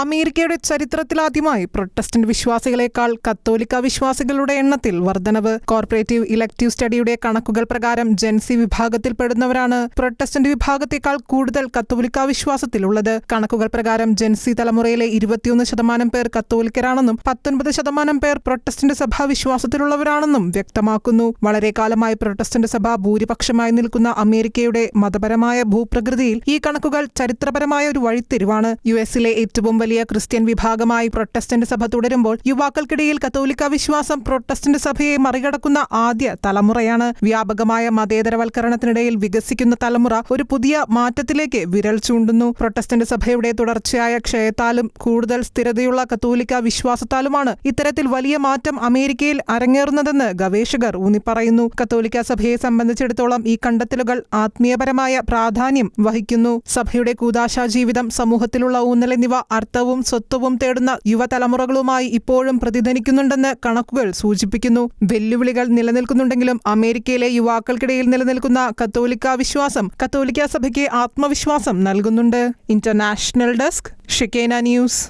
അമേരിക്കയുടെ ചരിത്രത്തിലാദ്യമായി പ്രൊട്ടസ്റ്റന്റ് വിശ്വാസികളെക്കാൾ കത്തോലിക്ക വിശ്വാസികളുടെ എണ്ണത്തിൽ വർധനവ്. കോർപ്പറേറ്റീവ് ഇലക്ടീവ് സ്റ്റഡിയുടെ കണക്കുകൾ പ്രകാരം ജെൻസി വിഭാഗത്തിൽപ്പെടുന്നവരാണ് പ്രൊട്ടസ്റ്റന്റ് വിഭാഗത്തേക്കാൾ കൂടുതൽ കത്തോലിക്ക വിശ്വാസത്തിലുള്ളത്. കണക്കുകൾ പ്രകാരം ജെൻസി തലമുറയിലെ 21% പേർ കത്തോലിക്കരാണെന്നും 19% പേർ പ്രൊട്ടസ്റ്റന്റ് സഭാ വിശ്വാസത്തിലുള്ളവരാണെന്നും വ്യക്തമാക്കുന്നു. വളരെ കാലമായി പ്രൊട്ടസ്റ്റന്റ് സഭ ഭൂരിപക്ഷമായി നിൽക്കുന്ന അമേരിക്കയുടെ മതപരമായ ഭൂപ്രകൃതിയിൽ ഈ കണക്കുകൾ ചരിത്രപരമായ ഒരു വഴിത്തിരിവാണ്. യുഎസിലെ ഏറ്റവും വലിയ ക്രിസ്ത്യൻ വിഭാഗമായി പ്രൊട്ടസ്റ്റന്റ് സഭ തുടരുമ്പോൾ യുവാക്കൾക്കിടയിൽ കത്തോലിക്ക വിശ്വാസം പ്രൊട്ടസ്റ്റന്റ് സഭയെ മറികടക്കുന്ന ആദ്യ തലമുറയാണ്. വ്യാപകമായ മതേതരവൽക്കരണത്തിനിടയിൽ വികസിക്കുന്ന തലമുറ ഒരു പുതിയ മാറ്റത്തിലേക്ക് വിരൽ ചൂണ്ടുന്നു. പ്രൊട്ടസ്റ്റന്റ് സഭയുടെ തുടർച്ചയായ ക്ഷയത്താലും കൂടുതൽ സ്ഥിരതയുള്ള കത്തോലിക്ക വിശ്വാസത്താലുമാണ് ഇത്തരത്തിൽ വലിയ മാറ്റം അമേരിക്കയിൽ അരങ്ങേറുന്നതെന്ന് ഗവേഷകർ ഊന്നിപ്പറയുന്നു. കത്തോലിക്ക സഭയെ സംബന്ധിച്ചിടത്തോളം ഈ കണ്ടെത്തലുകൾ ആത്മീയപരമായ പ്രാധാന്യം വഹിക്കുന്നു. സഭയുടെ കൂദാശാ ജീവിതം, സമൂഹത്തിലുള്ള ഊന്നൽ എന്നിവ അർത്ഥവും സ്വത്വവും തേടുന്ന യുവതലമുറകളുമായി ഇപ്പോഴും പ്രതിധ്വനിക്കുന്നുണ്ടെന്ന് കണക്കുകൾ സൂചിപ്പിക്കുന്നു. വെല്ലുവിളികൾ നിലനിൽക്കുന്നുണ്ടെങ്കിലും അമേരിക്കയിലെ യുവാക്കൾക്കിടയിൽ നിലനിൽക്കുന്ന കത്തോലിക്ക വിശ്വാസം കത്തോലിക്ക സഭയ്ക്ക് ആത്മവിശ്വാസം നൽകുന്നുണ്ട്. International desk, Shekinah news.